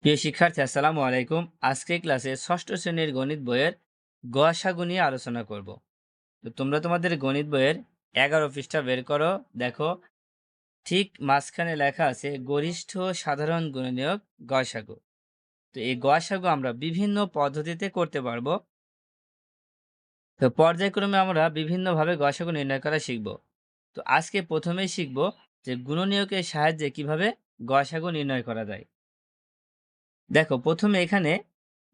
প্রিয় শিক্ষার্থী আসসালামু আলাইকুম। আজকে ক্লাসে ষষ্ঠ শ্রেণীর গণিত বইয়ের গসাগু নিয়ে আলোচনা করব। তো তোমরা তোমাদের গণিত বইয়ের 11 পৃষ্ঠা বের করো। দেখো ঠিক মাঝখানে লেখা আছে গরিষ্ঠ সাধারণ গুণনীয়ক গসাগু। তো এই গসাগু আমরা বিভিন্ন পদ্ধতিতে করতে পারবো। তো পর্যায়ক্রমে আমরা বিভিন্নভাবে গসাগু নির্ণয় করা শিখব। তো আজকে প্রথমেই শিখব যে গুণনীয়কের সাহায্যে কিভাবে গসাগু নির্ণয় করা যায়। দেখো প্রথমে এখানে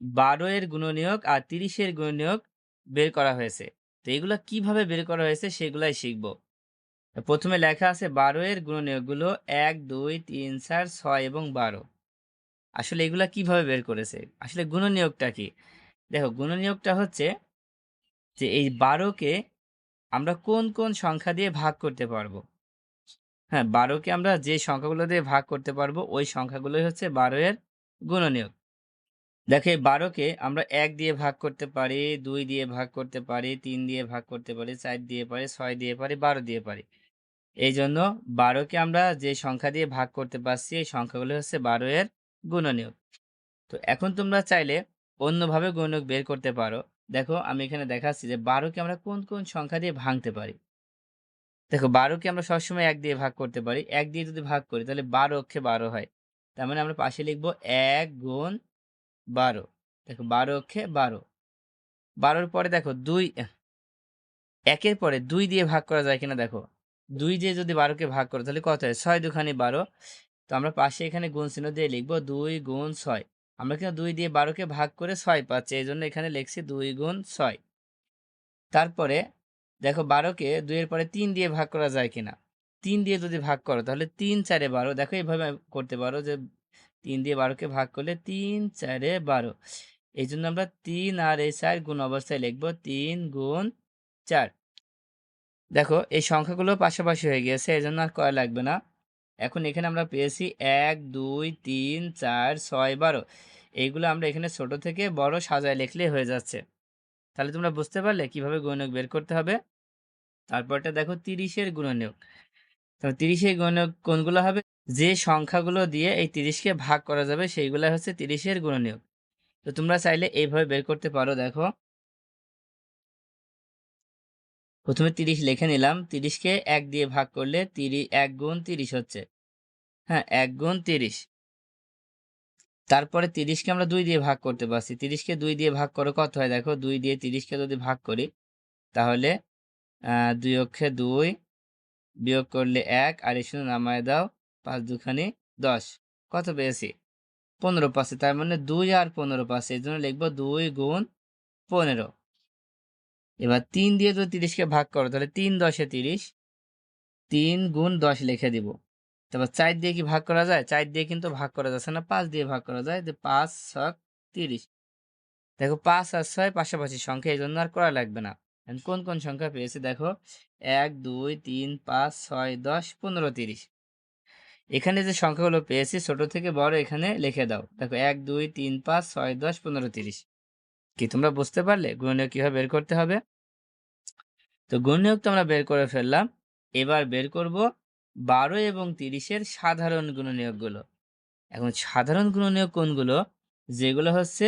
12 এর গুণনীয়ক আর 30 এর গুণনীয়ক বের করা হয়েছে। তো এগুলা কিভাবে বের করা হয়েছে সেগুলাই শিখব। প্রথমে লেখা আছে 12 এর গুণনীয়কগুলো 1 2 3 4 6 এবং 12। আসলে এগুলা কিভাবে বের করেছে? আসলে গুণনীয়কটা কি? দেখো গুণনীয়কটা হচ্ছে যে এই 12 কে আমরা কোন কোন সংখ্যা দিয়ে ভাগ করতে পারবো। হ্যাঁ, 12 কে আমরা যে সংখ্যাগুলো দিয়ে ভাগ করতে পারবো ওই সংখ্যাগুলোই হচ্ছে 12 এর গুণনীয়ক। দেখো এই 12 কে আমরা ১ দিয়ে ভাগ করতে পারি, ২ দিয়ে ভাগ করতে পারি, ৩ দিয়ে ভাগ করতে পারি, ৪ দিয়ে পারি, ৬ দিয়ে পারি, ১২ দিয়ে পারি। এইজন্য ১২ কে আমরা যে সংখ্যা দিয়ে ভাগ করতে পারছি এই সংখ্যাগুলো হচ্ছে ১২ এর গুণনীয়ক। তো এখন তোমরা চাইলে অন্যভাবে গুণনীয়ক বের করতে পারো। দেখো আমি এখানে দেখাচ্ছি যে ১২ কে আমরা কোন কোন সংখ্যা দিয়ে ভাঙতে পারি। দেখো ১২ কে আমরা সবসময় ১ দিয়ে ভাগ করতে পারি। ১ দিয়ে যদি ভাগ করি তাহলে ১২ অক্ষে ১২ হয়। তার মানে আমরা পাশে লিখব ১ গুণ ১২। দেখো ১২ অক্ষে ১২। ১২ র পরে দেখো ২ একের পরে ২ দিয়ে ভাগ করা যায় কিনা দেখো। ২ দিয়ে যদি ১২ কে ভাগ করো তাহলে কত হয়? ৬ দুখানি ১২। তো আমরা পাশে এখানে গুণ চিহ্ন দিয়ে লিখব ২ গুণ ৬। আমরা কিন্তু ২ দিয়ে ১২ কে ভাগ করে ৬ পাচ্ছি। এজন্য এখানে লিখছি ২ গুণ ৬। তারপরে দেখো ১২ কে ২ এর পরে ৩ দিয়ে ভাগ করা যায় কিনা? ৩ দিয়ে যদি ভাগ করো তাহলে ৩ ৪ এ ১২। দেখো এভাবে করতে পারো যে ৩ দিয়ে ১২ কে ভাগ করলে ৩ ৪ এ ১২। এইজন্য আমরা ৩ আর এই ৪ গুণ অবস্থায় লিখব ৩ গুণ ৪। দেখো এই সংখ্যাগুলো পাশাপাশি হয়ে গিয়েছে এজন্য আর করা লাগবে না। এখন এখানে আমরা পেয়েছি ১ ২ ৩ ৪ ৬ ১২। এইগুলো আমরা এখানে ছোট থেকে বড় সাজায় লিখলেই হয়ে যাচ্ছে। তাহলে তোমরা বুঝতে পারলে কিভাবে গুণনীয়ক বের করতে হবে। তারপরটা দেখো ৩০ এর গুণনীয়ক। তো ৩০ এর গুণনীয়ক কোনগুলো হবে? যে সংখ্যাগুলো দিয়ে এই ৩০ কে ভাগ করা যাবে সেইগুলা হচ্ছে ৩০ এর গুণনীয়ক। তো তোমরা চাইলে এইভাবে বের করতে পারো। দেখো প্রথমে ৩০ লিখে নিলাম। ৩০ কে ১ দিয়ে ভাগ করলে ১ গুণ ৩০ হচ্ছে। হ্যাঁ, ১ গুণ ৩০। তারপরে ৩০ কে আমরা ২ দিয়ে ভাগ করতে পারছি। ৩০ কে ২ দিয়ে ভাগ করো কত হয় দেখো। ২ দিয়ে ৩০ কে যদি ভাগ করি তাহলে ২ অক্ষে ২ বিয়োগ করলে ১ আর এই শূন্য নামায় দাও। ৫ দুখানি ১০। কত পেয়েছি? ১৫ পাচ্ছি। তার মানে ২ আর ১৫ পাচ্ছি। এজন্য লিখব ২ গুণ ১৫। এবার ৩ দিয়ে যদি ৩০ কে ভাগ করো তাহলে ৩ ১০ এ ৩০। ৩ গুণ ১০ লিখে দিব। তারপর ৪ দিয়ে কি ভাগ করা যায়? ৪ দিয়ে কিন্তু ভাগ করা যাচ্ছে না। ৫ দিয়ে ভাগ করা যায়। যে ৫ ছক ৩০। দেখো ৫ আর ৬ পাশাপাশি সংখ্যা এজন্য আর করা লাগবে না। এখন কোন কোন সংখ্যা পেয়েছি দেখো। ১ ২ ৩ ৫ ৬ ১০ ১৫ ৩০। এখানে যে সংখ্যাগুলো পেয়েছি ছোট থেকে বড় এখানে লিখে দাও। দেখো ১ ২ ৩ ৫ ৬ ১০ ১৫ ৩০। কি তোমরা বুঝতে পারলে গুণনীয়ক কিভাবে বের করতে হবে? তো গুণনীয়ক তো আমরা বের করে ফেললাম। এবার বের করব ১২ এবং ৩০ এর সাধারণ গুণনীয়কগুলো। এখন সাধারণ গুণনীয়ক কোনগুলো? যেগুলো হচ্ছে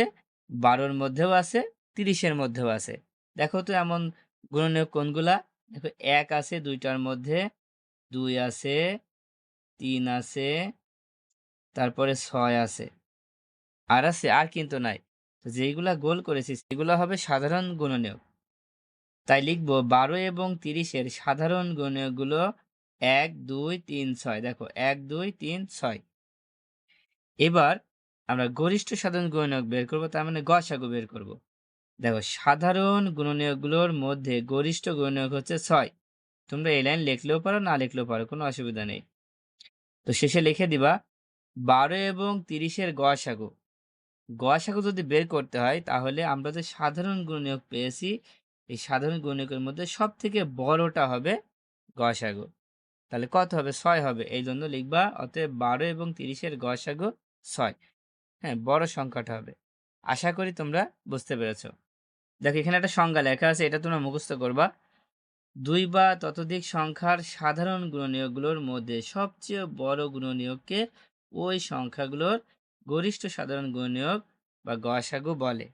১২ র মধ্যেও আছে, ৩০ এর মধ্যেও আছে। দেখো তো এমন গুণনীয়ক কোনগুলা? দেখো ১ আছে ২ টার মধ্যে, ২ আছে, ৩ আছে, তারপরে ৬ আছে। আর আছে? আর কিন্তু নাই। তো যেইগুলা গোল করেছি সেগুলো হবে সাধারণ গুণনীয়ক। তাই লিখব ১২ এবং ৩০ এর সাধারণ গুণনীয়কগুলো ১ ২ ৩ ৬। দেখো ১ ২ ৩ ৬। এবার আমরা গরিষ্ঠ সাধারণ গুণনীয়ক বের করব, তার মানে গসাগু বের করব। দেখো সাধারণ গুণনীয়কগুলোর মধ্যে গরিষ্ঠ গুণনীয়ক হচ্ছে ৬। তোমরা এই লাইন লিখলেও পারো না লিখলেও পারো, কোনো অসুবিধা নেই। তো শেষে লিখে দিবা ১২ এবং ৩০ এর গসাগু। গসাগু যদি বের করতে হয় তাহলে আমরা যে সাধারণ গুণনীয়ক পেয়েছি এই সাধারণ গুণনীয়কের মধ্যে সব থেকে বড়টা হবে গসাগু। তাহলে কত হবে? ৬ হবে। এই জন্য লিখবা অতএব ১২ এবং ৩০ এর গসাগু ৬। হ্যাঁ, বড় সংখ্যাটা হবে। আশা করি তোমরা বুঝতে পেরেছ। দেখো এখানে একটা সংজ্ঞা লেখা আছে, এটা তোমরা মুখস্থ করবা। ২ বা ততোধিক সংখ্যার সাধারণ গুণনীয়কগুলোর মধ্যে সবচেয়ে বড় গুণনীয়ককে ওই সংখ্যাগুলোর গরিষ্ঠ সাধারণ গুণনীয়ক বা গসাগু বলে।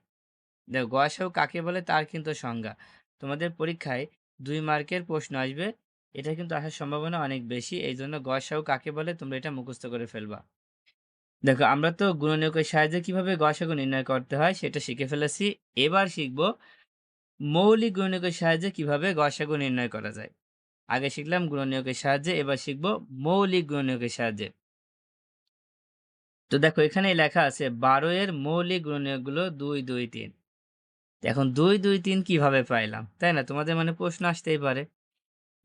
দেখো গসাগু কাকে বলে তার কিন্তু সংজ্ঞা তোমাদের পরীক্ষায় 2 মার্কের প্রশ্ন আসবে। এটা কিন্তু আসার সম্ভাবনা অনেক বেশি, এই জন্য গসাগু কাকে বলে তোমরা এটা মুখস্থ করে ফেলবা। দেখো আমরা তো গুণনীয়কের সাহায্যে কিভাবে গসাগু নির্ণয় করতে হয় সেটা শিখে ফেলেছি। এবার শিখব মৌলিক গুণনীয়কের সাহায্যে কিভাবে গসাগু নির্ণয় করা যায়। আগে শিখলাম গুণনীয়কের সাহায্যে, এবার শিখব মৌলিক গুণনীয়কের সাহায্যে। তো দেখো এখানে লেখা আছে 12 এর মৌলিক গুণনীয়কগুলো 2 2 3। এখন 2 2 3 কিভাবে পাইলাম, তাই না? তোমাদের মানে প্রশ্ন আসতেই পারে।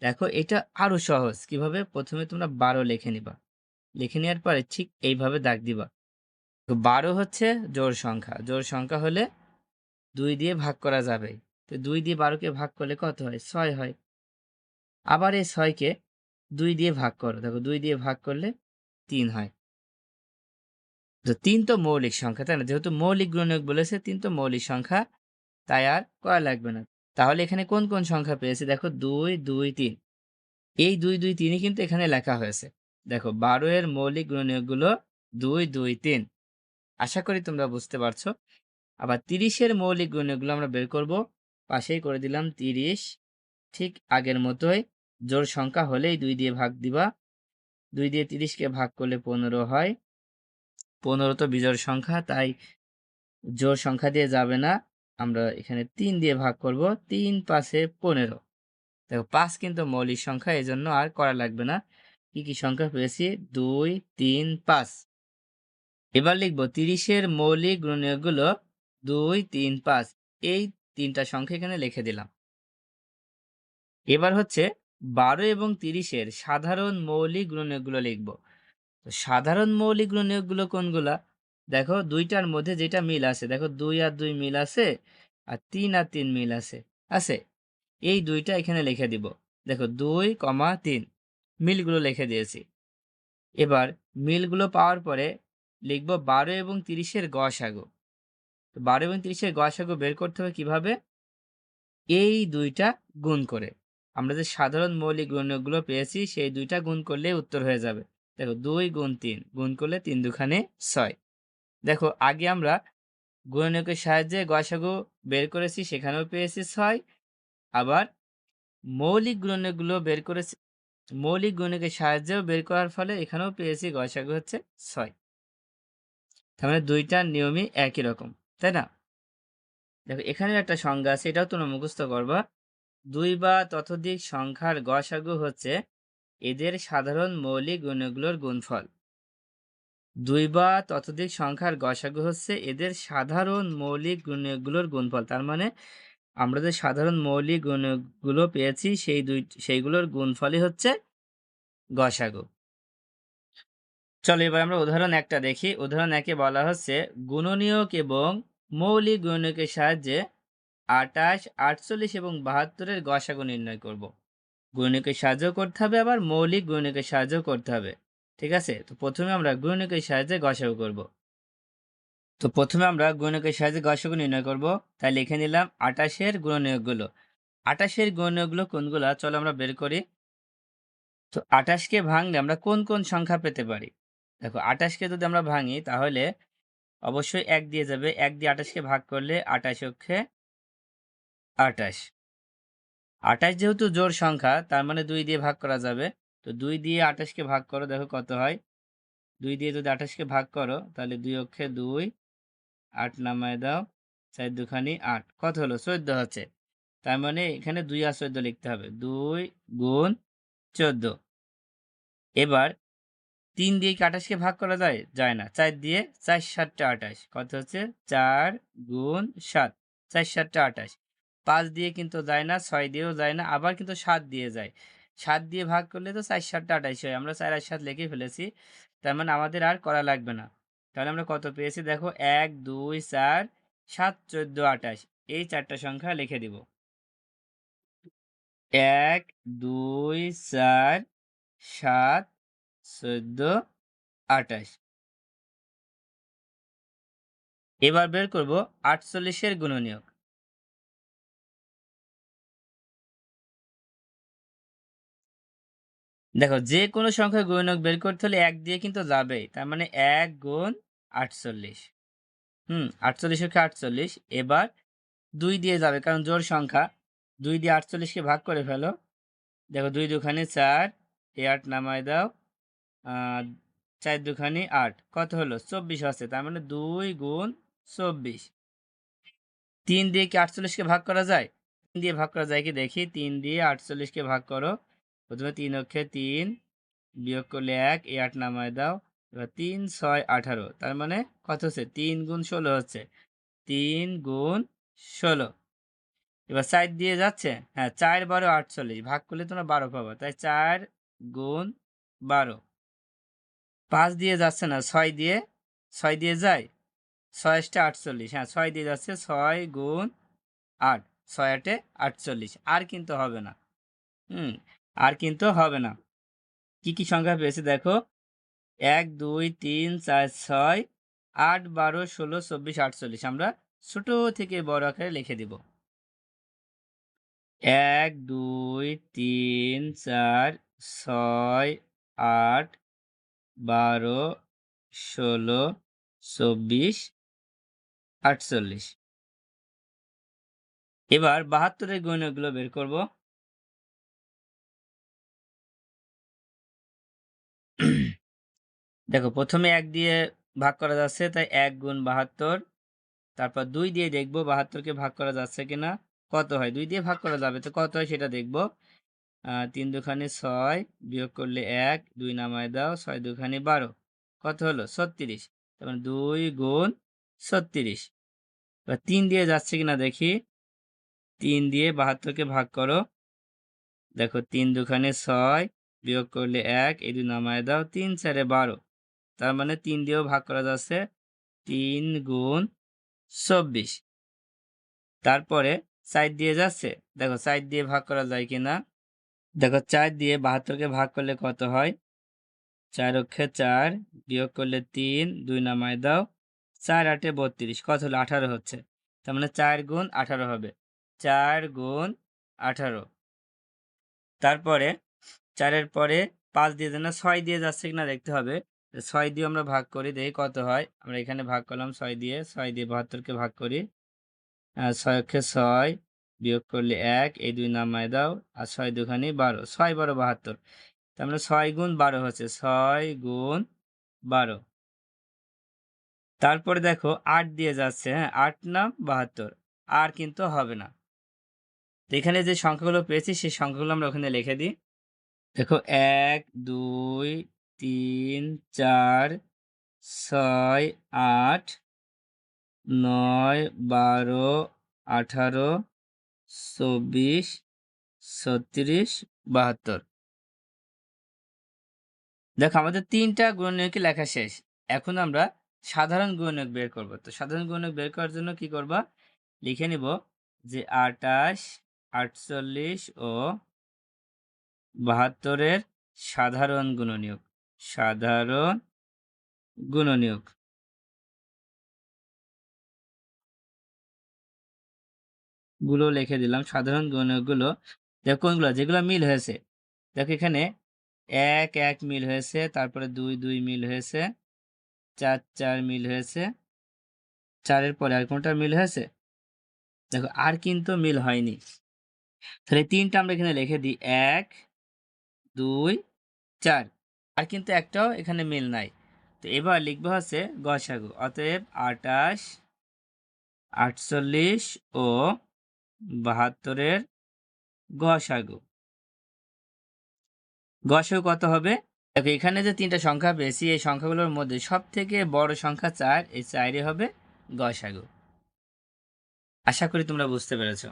দেখো এটা আরো সহজ। কিভাবে? প্রথমে তোমরা 12 লিখে নিবা, লিখে নেওয়ার পরে ঠিক এইভাবে দাগ দিবা। তো 12 হচ্ছে জোড় সংখ্যা, জোড় সংখ্যা হলে 2 দিয়ে ভাগ করা যাবে। তো 2 দিয়ে 12 কে ভাগ করলে কত হয়? 6 হয়। আবার এই 6 কে 2 দিয়ে ভাগ করো, দেখো 2 দিয়ে ভাগ করলে 3 হয়। তো 3 তো মৌলিক সংখ্যা, তাই না? যেহেতু মৌলিক গুণনীয়ক বলেছে 3 তো মৌলিক সংখ্যা, তাই আর করা লাগবে না। তাহলে এখানে কোন কোন সংখ্যা পেয়েছি? দেখো 2 2 3। এই 2 2 3 ই কিন্তু এখানে লেখা হয়েছে। দেখো 12 এর মৌলিক গুণনীয়কগুলো 2 2 3। আশা করি তোমরা বুঝতে পারছো। আবার 30 এর মৌলিক গুণনীয়কগুলো আমরা বের করব। পাশেই করে দিলাম 30। ঠিক আগের মতোই জোড় সংখ্যা হলেই 2 দিয়ে ভাগ দিবা। 2 দিয়ে 30 কে ভাগ করলে 15 হয়। 15 তো বিজোড় সংখ্যা, তাই জোড় সংখ্যা দিয়ে যাবে না। আমরা এখানে 3 দিয়ে ভাগ করব। 3 5 এ 15। দেখো 5 কিন্তু মৌলিক সংখ্যা, এজন্য আর করা লাগবে না। কি কি সংখ্যা পেয়েছি? 2 3 5। এবার লিখব 30 এর মৌলিক গুণনীয়কগুলো 2 3 5। এই তিনটা সংখ্যা এখানে লিখে দিলাম। এবার হচ্ছে 12 এবং 30 এর সাধারণ মৌলিক গুণনীয়কগুলো লিখব। তো সাধারণ মৌলিক গুণনীয়কগুলো কোনগুলা? দেখো দুইটার মধ্যে যেটা মিল আছে, দেখো 2 আর 2 মিল আছে, আর 3 আর 3 মিল আছে। আছে? এই দুইটা এখানে লিখে দিব। দেখো 2, 3 মিলগুলো লিখে দিয়েছি। এবার মিলগুলো পাওয়ার পরে লিখব 12 এবং 30 এর গসাগু। তো 12 এবং 30 এর গসাগু বের করতে হবে কিভাবে? এই দুইটা গুণ করে। আমরা যে সাধারণ মৌলিক গুণনীয়কগুলো পেয়েছি সেই দুইটা গুণ করলে উত্তর হয়ে যাবে। দেখো 2 গুণ 3 গুণ করলে 3 দুখানে 6। দেখো আগে আমরা গুণনীয়কের সাহায্যে গসাগু বের করেছি, সেখানেও পেয়েছি 6। আবার মৌলিক গুণনীয়কগুলো বের করেছি, মৌলিক গুণনীয়কের সাহায্যেও বের করার ফলে এখানেও পেয়েছি গসাগু হচ্ছে 6। তার মানে দুইটার নিয়মই একই রকম, তাই না? দেখো এখানেও একটা সংজ্ঞা আছে, এটাও তোমরা মুখস্থ করবা। 2 বা ততোধিক সংখ্যার গসাগু হচ্ছে এদের সাধারণ মৌলিক গুণগুলোর গুণফল। 2 বা ততোধিক সংখ্যার গসাগু হচ্ছে এদের সাধারণ মৌলিক গুণগুলোর গুণফল। তার মানে আমরা যে সাধারণ মৌলিক গুণগুলো পেয়েছি সেইগুলোর গুণফলই হচ্ছে গসাগু। চলো এবার আমরা উদাহরণ একটা দেখি। উদাহরণ একে বলা হচ্ছে গুণনীয়ক এবং মৌলিক গুণনীয়কের সাহায্যে 28, 48 এবং 72 এর গসাগু নির্ণয় করব। গুণনীয়কের সাহায্য করতে হবে, আবার মৌলিক গুণনীয়কের সাহায্য করতে হবে। ঠিক আছে? তো প্রথমে আমরা গুণনীয়কের সাহায্যে গসাগু করব। তো প্রথমে আমরা গুণনীয়কের সাহায্যে গসাগু নির্ণয় করব। তাই লিখে নিলাম 28 এর গুণনীয়কগুলো। 28 এর গুণনীয়কগুলো কোনগুলা? চলো আমরা বের করি। তো 28 কে ভাঙলে আমরা কোন কোন সংখ্যা পেতে পারি? দেখো 28 কে যদি আমরা ভাঙি তাহলে অবশ্যই 1 দিয়ে যাবে। 1 দিয়ে 28 কে ভাগ করলে 28 অক্ষে 28। 28 যেহেতু জোড় সংখ্যা, তার মানে 2 দিয়ে ভাগ করা যাবে। তো 2 দিয়ে 28 কে ভাগ করো, দেখো কত হয়। 2 দিয়ে যদি 28 কে ভাগ করো তাহলে 2 অক্ষে 2, 8 নামায় দাও, 4 দুখানি 8, কত হলো? 14 হচ্ছে। তার মানে এখানে 2 আর 14 লিখতে হবে। 2 গুণ 14। এবার 3 দিয়ে কি 28 কে ভাগ করা যায়? যায় না। 4 দিয়ে 4 7 28, কত হচ্ছে? 4 গুণ 7, 4 7 28। 5 দিয়ে কিন্তু যায় না, 6 দিয়েও যায় না, আবার কিন্তু 7 দিয়ে যায়। 7 দিয়ে ভাগ করলে তো 4 7 28 হয়। আমরা 4 আর 7 লিখে ফেলেছি। তার মানে আমাদের আর করা লাগবে না। তাহলে আমরা কত পেয়েছি? দেখো 1 2 4 7 14 28। এই 4টা সংখ্যা লিখে দিব। 1 2 4 7 14 28। এবার বের করব 48 এর গুণনীয়ক। দেখো যে কোনো সংখ্যার গুণনীয়ক বের করতে হলে 1 দিয়ে কিন্তু যাবেই। তার মানে 1 গুণ 48। 48 48। এবার 2 দিয়ে যাবে কারণ জোড় সংখ্যা। 2 দিয়ে 48কে ভাগ করে ফেলো। দেখো 2 দুখানি 4, এই 8 নামায় দাও। আ 4 দুখানি 8, কত হলো? 24 হচ্ছে। তার মানে 2 গুণ 24। 3 দিয়ে কি 48কে ভাগ করা যায়? 3 দিয়ে ভাগ করা যায় কি দেখি? 3 দিয়ে 48কে ভাগ করো। প্রথমে 3 অক্ষে 3, বিয়োগ করলে 1, এই 8 নামায় দাও। এবার 3 6 18, তার মানে কত হচ্ছে? 3 গুণ 16 হচ্ছে। 3 গুণ 16। এবার 4 দিয়ে যাচ্ছে? হ্যাঁ, 4 12 48, ভাগ করলে তোমরা 12 পাবা। তাই 4 গুণ 12। 5 দিয়ে যাচ্ছে না, 6 দিয়ে? 6 দিয়ে যায়? 6 অষ্টা 48, হ্যাঁ 6 দিয়ে যাচ্ছে। 6 গুণ 8, 6 8 এ 48। আর কিন্তু হবে না। হুম, আর কিন্তু হবে না। কি, কি সংখ্যা পেয়েছি দেখো? 1 2 3 4 6 8 12 16 24 48। আমরা ছোট থেকে বড় আকারে লিখে দিব। 1 2 3 4 6 8 12 16 24 48। এবার 72 এর গুণিতকগুলো বের করব। দেখো প্রথমে 1 দিয়ে ভাগ করা যাচ্ছে, তাই 1 গুণ 72। তারপর 2 দিয়ে দেখব 72 কে ভাগ করা যাচ্ছে কিনা। কত হয়? 2 দিয়ে ভাগ করা যাবে, তো কত হয় সেটা দেখব। 3 দুখানি 6, বিয়োগ করলে 1, 2 নামায় দাও। 6 দুখানি 12, কত হলো? 36। তার মানে 2 গুণ 36। এবার 3 দিয়ে যাচ্ছে কিনা দেখি। 3 দিয়ে 72 কে ভাগ করো। দেখো 3 দুখানি 6, বিয়োগ করলে 1, এই 2 নামায় দাও। 3 4 12, তার মানে 3 দিয়েও ভাগ করা যাচ্ছে। 3 গুণ 24। তারপরে 4 দিয়ে যাচ্ছে? দেখো 4 দিয়ে ভাগ করা যায় কিনা। দেখো 4 দিয়ে 72 কে ভাগ করলে কত হয়? 4 অক্ষে 4, বিয়োগ করলে 3, 2 নামায় দাও। 4 8 এ 32, কত হলো? 18 হচ্ছে। তার মানে 4 গুণ 18 হবে। 4 গুণ 18। তারপরে 4 এর পরে 5 দিয়ে না 6 দিয়ে যাচ্ছে কিনা দেখতে হবে। 6 দিয়ে আমরা ভাগ করি, দেখি কত হয়। আমরা এখানে ভাগ করলাম 6 দিয়ে। 6 দিয়ে 72 কে ভাগ করি। 6 অক্ষে 6, বিয়োগ করলে 1, এই 2 নামায় দাও। আর 6 দুখানি 12, 6 12 72। তার মানে 6 গুণ 12 হচ্ছে। 6 গুণ 12। তারপরে দেখো 8 দিয়ে যাচ্ছে, হ্যাঁ 8 না 72, আর কিন্তু হবে না। তো এখানে যে সংখ্যাগুলো পেয়েছি সেই সংখ্যাগুলো আমরা ওখানে লিখে দিই। দেখো 1 2 3 4 6 8 9 12 18 24 36 72। দেখো আমাদের 3টা গুণনীয়কই লেখা শেষ। এখন আমরা সাধারণ গুণনীয়ক বের করব। তো সাধারণ গুণনীয়ক বের করার জন্য কি করবা? লিখে নিব যে 28, 48 ও 72 এর সাধারণ গুণনীয়ক। সাধারণ গুণনীয়ক গুলো লিখে দিলাম। সাধারণ গুণনীয়কগুলো দেখো কোনগুলো? যেগুলো মিল হয়েছে। দেখো এখানে 1 1 মিল হয়েছে, তারপরে 2 2 মিল হয়েছে, 4 4 মিল হয়েছে। 4 এর পরে আর কোনটা মিল হয়েছে? দেখো আর কিন্তু মিল হয়নি। তাহলে 3টা আমরা এখানে লিখে দিই। 1 2 4। আর কিন্তু একটাও এখানে মিল নাই। তো এবার লিখবো হচ্ছে গসাগু। অতএব 28, 48 ও 72 এর গসাগু। গসাগু কত হবে? দেখো এখানে যে 3টা সংখ্যা পেয়েছি এই সংখ্যাগুলোর মধ্যে সবথেকে বড় সংখ্যা 4, এই 4ই হবে গসাগু। আশা করি তোমরা বুঝতে পেরেছো।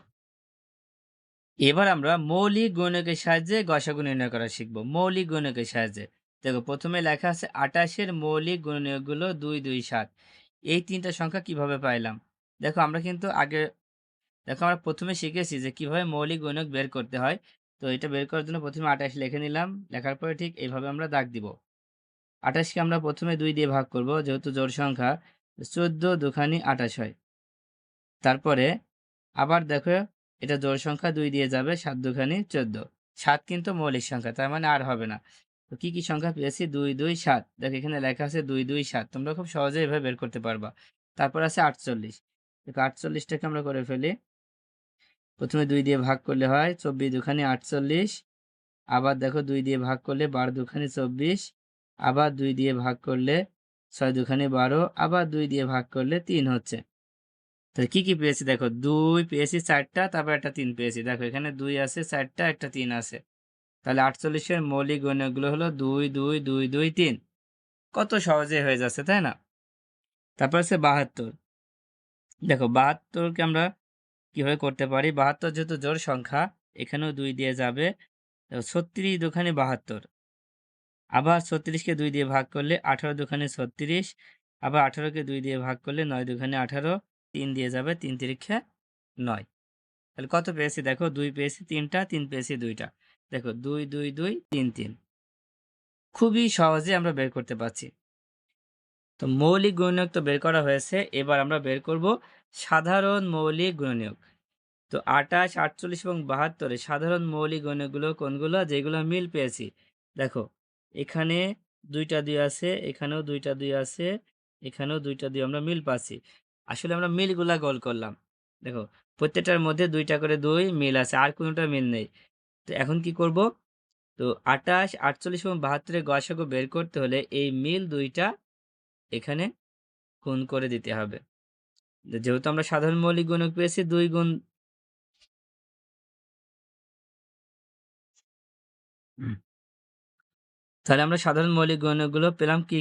এবার আমরা মৌলিক গুণকের সাহায্যে গসাগু নির্ণয় করা শিখব। মৌলিক গুণকের সাহায্যে দেখো প্রথমে লেখা আছে 28 এর মৌলিক গুণনীয়কগুলো 2 2 7। এই 3টা সংখ্যা কিভাবে পাইলাম? দেখো আমরা কিন্তু আগে আমরা প্রথমে শিখেছি যে কিভাবে মৌলিক গুণক বের করতে হয়। তো এটা বের করার জন্য প্রথমে 28 লিখে নিলাম। লেখার পরে ঠিক এইভাবে আমরা দাগ দিব। 28 কে আমরা প্রথমে 2 দিয়ে ভাগ করব, যেহেতু জোড় সংখ্যা। 14 দুখানি 28 হয়। তারপরে আবার দেখো এটা জোড় সংখ্যা, 2 দিয়ে যাবে, 7 দুখানি 14। 7 কিন্তু মৌলিক সংখ্যা, তার মানে আর হবে না। তো কি সংখ্যা পেয়েছি? ২, ২, ৭। দেখো এখানে লেখা আছে ২, ২, ৭। তোমরা খুব সহজেই এভাবে বের করতে পারবা। তারপর আছে ৪৮। দেখো ৪৮ টাকে আমরা করে ফেলি। প্রথমে ২ দিয়ে ভাগ করলে হয় ২৪ দুখানি ৪৮। আবার দেখো ২ দিয়ে ভাগ করলে ১২ দুখানি ২৪। আবার ২ দিয়ে ভাগ করলে ৬ দুখানি ১২। আবার ২ দিয়ে ভাগ করলে ৩ হচ্ছে। তাহলে কি পেয়েছি দেখো? ২ পেয়েছি ৪ টা, তারপর একটা ৩ পেয়েছি। দেখো এখানে ২ আছে, ৪ টা, একটা ৩ আছে। তাহলে ৪৮ এর মৌলিক গুণকগুলো হলো ২, ২, ২, ২, ৩। কত সহজে হয়ে যাচ্ছে, তাই না? তারপর আছে ৭২। দেখো ৭২ কে আমরা কিভাবে করতে পারি? ৭২ যেহেতু জোড় সংখ্যা, এখানেও ২ দিয়ে যাবে। ৩৬ দুখানি ৭২। আবার ৩৬ কে ২ দিয়ে ভাগ করলে ১৮ দুখানি ৩৬। আবার ১৮ কে ২ দিয়ে ভাগ করলে ৯ দুখানি ১৮। ৩ দিয়ে যাবে, ৩ তিরিক্ষে ৯। তাহলে কত পেয়েছি দেখো? ২ পেয়েছি ৩ টা, ৩ পেয়েছি ২ টা। দেখো ২, ২, ২, ৩, ৩। খুবই সহজে আমরা বের করতে পারছি। তো মৌলিক গুণনীয়ক তো বের করা হয়েছে। এবার আমরা বের করব সাধারণ মৌলিক গুণনীয়ক। তো ২৮, ৪৮ এবং ৭২ এর সাধারণ মৌলিক গুণনীয়কগুলো কোনগুলো? যেগুলো মিল পেয়েছি। দেখো এখানে ২ টা ২ আছে, এখানেও ২ টা ২ আছে, এখানেও ২ টা ২ আমরা মিল পাচ্ছি। আসলে আমরা মিলগুলা গোল করলাম। দেখো প্রত্যেকটার মধ্যে ২ টা করে ২ মিল আছে, আর কোনটা মিল নেই। তো এখন কি করব? তো ২৮, ৪৮ এবং ৭২ এর গসাগু বের করতে হলে এই মিল ২ টা এখানে গুণ করে দিতে হবে। যেহেতু আমরা সাধারণ মৌলিক গুণক পেয়েছি ২ গুণ হুম, তাহলে আমরা সাধারণ মৌলিক গুণকগুলো পেলাম কি?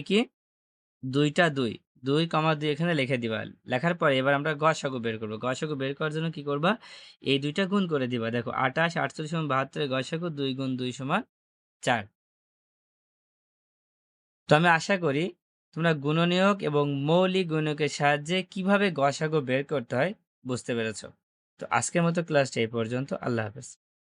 ২ টা ২। ২, ২ এখানে লিখে দিবা। লেখার পরে এবার আমরা গসাগু বের করব। গসাগু বের করার জন্য কি করবা? এই ২ টা গুণ করে দিবা। দেখো ২৮, ৪৮ এবং ৭২ এর গসাগু ২ গুণ ২ সমান ৪। তো আমি আশা করি তোমরা গুণনীয়ক এবং মৌলিক গুণকের সাহায্যে কিভাবে গসাগু বের করতে হয় বুঝতে পেরেছ। তো আজকের মতো ক্লাসটা এই পর্যন্ত। আল্লাহ হাফেজ।